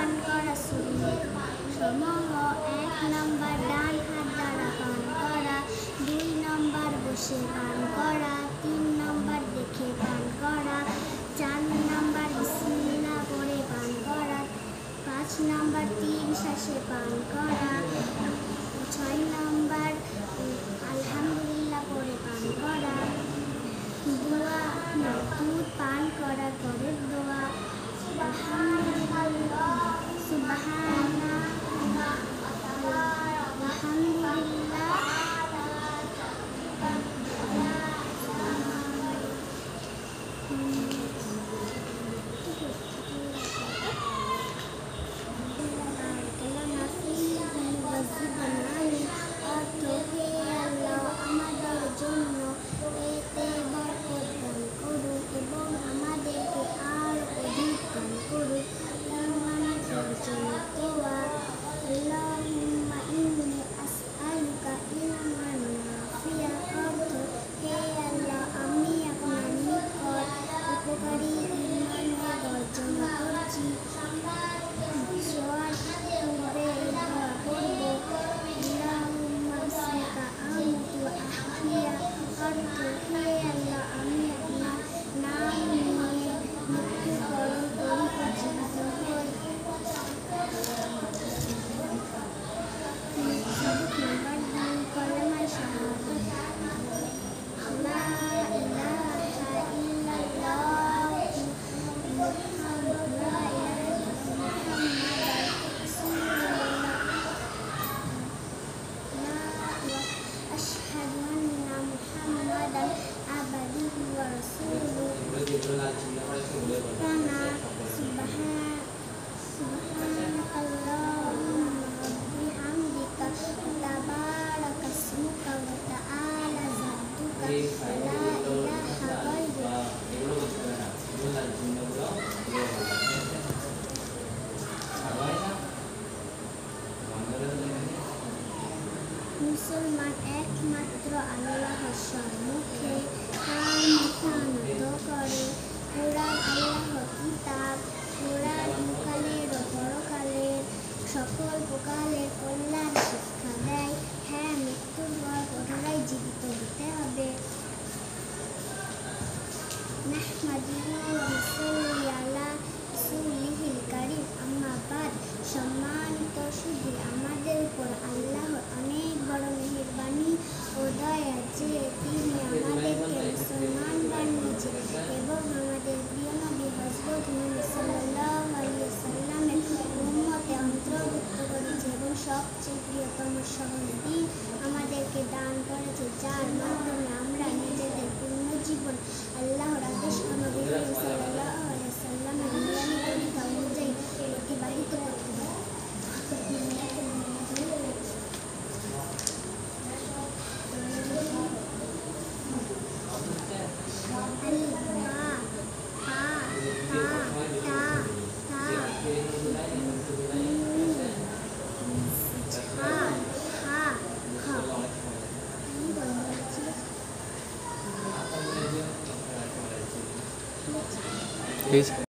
পান করা সুন্নত। সমূহ: ১ নম্বর ডান হাত দ্বারা পান করা, ২ নম্বর বসে পান করা, ৩ নম্বর দেখে পান করা, ৪ নম্বর বিসমিল্লাহ পড়ে পান করা, ৫ নম্বর ৩ শ্বাসে পান করা, ৬ নম্বর আলহামদুলিল্লাহ পড়ে পান করা। দোয়া: দুধ পান করার পরের দোয়া আমাদের জন্য এতে বরকত দান করুন এবং আমাদেরকে আর অধিক দান করুন। দোয়া: আল্লাহুম্মা ইন্নী আসআলুকা ইলমান নাফিআ। অর্থ: হে আল্লাহ, আমি আপনার নিকট উপকারী ঈমান অর্জন করছি। শোয়ার পূর্বে দোয়া করব, আল্লাহুম্মা বিসমিকা আমুতু ওয়া আহইয়া। অর্থ: হে আল্লাহ, আমি আপনার নাম নিয়ে মৃত্যুবরণ করি ও জীবিত হই। सबक नंबर 2, कलमा शहादत। ला इलाहा इल्लल्लाह अशहदु अन्ना मुहम्मदन अब्दुहु व रसूलुहु। सुब्हानकल्लाहुम्मा व बिहम्दिका तबारक अस्मुका व तआला जद्दुका ला इलाहा মুসলমান একমাত্র আল্লাহর সম্মুখে মাথা নত করে। কুরআন আল্লাহর কিতাব। কুরআন ইহকালের ও পরকালের সকল প্রকারের কল্যাণ শিক্ষা দেয়। হ্যাঁ, মৃত্যুর পর পুনরায় জীবিত হতে হবে। নাহমাদুহু ওয়া নুসাল্লি আলা রাসূলিহিল কারীম। আম্মা বাদ। সম্মানিত সুধী, আমাদের উপর আল্লাহর অনেক বড় মেহেরবানি ও দয়া যে তিনি আমাদেরকে মুসলমান বানিয়েছে এবং আমাদের প্রিয় নবী হযরত মুহাম্মদ সাল্লাল্লাহু আলাইহি ওয়াসাল্লামের উম্মতে অন্তর্ভুক্ত করেছে এবং সবচেয়ে প্রিয়তম সহজ দিন আমাদেরকে দান করেছে, যার মাধ্যমে আমরা নিজেদের পূর্ণ জীবন আল্লাহর আদেশ ও নবী সাল্লাল্লাহু আলাইহি ওয়াসাল্লামের নুরানি তরিকা অনুযায়ী অতিবাহিত করতে পারি। Please.